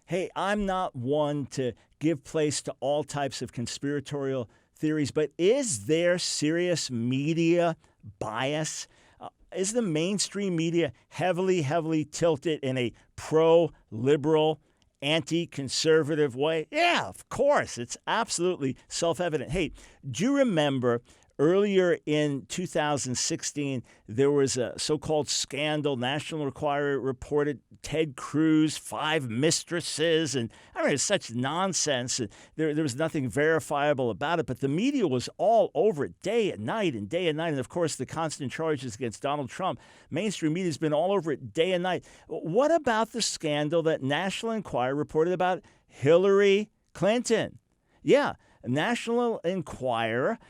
Hey, I'm not one to give place to all types of conspiratorial theories, but is there serious media bias? Is the mainstream media heavily tilted in a pro-liberal, anti-conservative way? Yeah, of course. It's absolutely self-evident. Hey, do you remember earlier in 2016, there was a so-called scandal? National Enquirer reported Ted Cruz, 5 mistresses, and I mean, it's such nonsense. There was nothing verifiable about it, but the media was all over it day and night and day and night. And of course, the constant charges against Donald Trump. Mainstream media has been all over it day and night. What about the scandal that National Enquirer reported about Hillary Clinton? Yeah, National Enquirer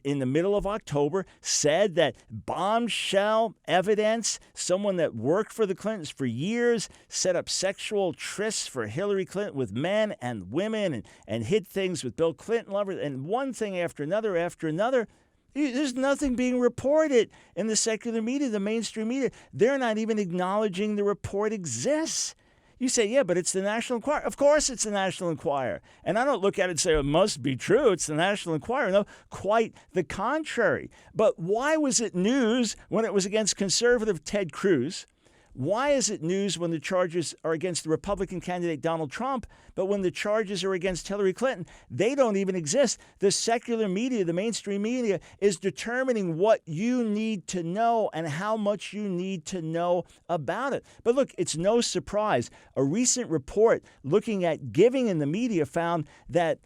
in the middle of October said that bombshell evidence, someone that worked for the Clintons for years, set up sexual trysts for Hillary Clinton with men and women and hid things with Bill Clinton lovers, and one thing after another after another. There's nothing being reported in the secular media, the mainstream media. They're not even acknowledging the report exists. You say, yeah, but it's the National Enquirer. Of course it's the National Enquirer. And I don't look at it and say, it must be true. It's the National Enquirer. No, quite the contrary. But why was it news when it was against conservative Ted Cruz? Why is it news when the charges are against the Republican candidate Donald Trump, but when the charges are against Hillary Clinton, they don't even exist? The secular media, the mainstream media, is determining what you need to know and how much you need to know about it. But look, it's no surprise. A recent report looking at giving in the media found that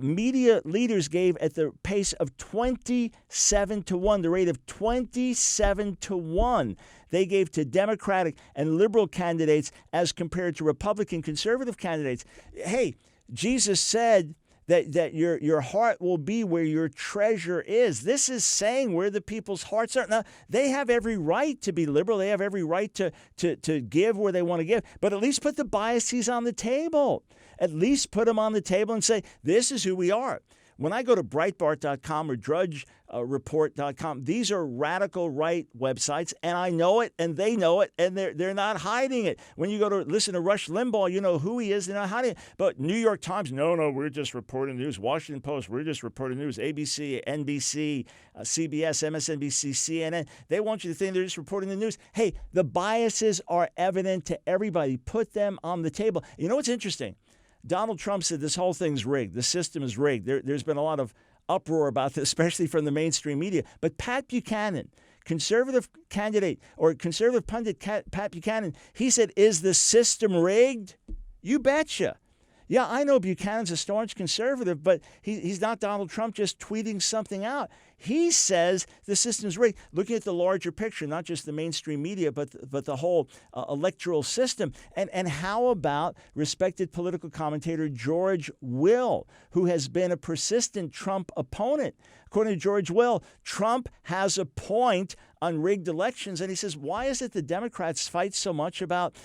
media leaders gave at the pace of 27-1, the rate of 27-1. They gave to Democratic and liberal candidates as compared to Republican conservative candidates. Hey, Jesus said that your heart will be where your treasure is. This is saying where the people's hearts are. Now, they have every right to be liberal. They have every right to give where they want to give. But at least put the biases on the table. At least put them on the table and say, this is who we are. When I go to Breitbart.com or DrudgeReport.com, these are radical right websites, and I know it, and they know it, and they're not hiding it. When you go to listen to Rush Limbaugh, you know who he is. They're not hiding it. But New York Times, no, we're just reporting news. Washington Post, we're just reporting news. ABC, NBC, CBS, MSNBC, CNN, they want you to think they're just reporting the news. Hey, the biases are evident to everybody. Put them on the table. You know what's interesting? Donald Trump said this whole thing's rigged. The system is rigged. There's been a lot of uproar about this, especially from the mainstream media. But Pat Buchanan, conservative candidate or conservative pundit Pat Buchanan, he said, is the system rigged? You betcha. Yeah, I know Buchanan's a staunch conservative, but he's not Donald Trump just tweeting something out. He says the system's rigged, looking at the larger picture, not just the mainstream media, but the whole electoral system. And how about respected political commentator George Will, who has been a persistent Trump opponent? According to George Will, Trump has a point on rigged elections. And he says, why is it the Democrats fight so much about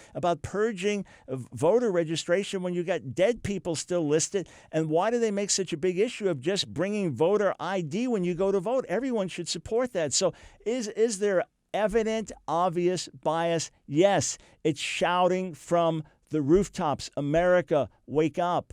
purging voter registration when you got dead people still listed? And why do they make such a big issue of just bringing voter ID when you go to vote? Everyone should support that. So is there evident, obvious bias? Yes, it's shouting from the rooftops. America, wake up.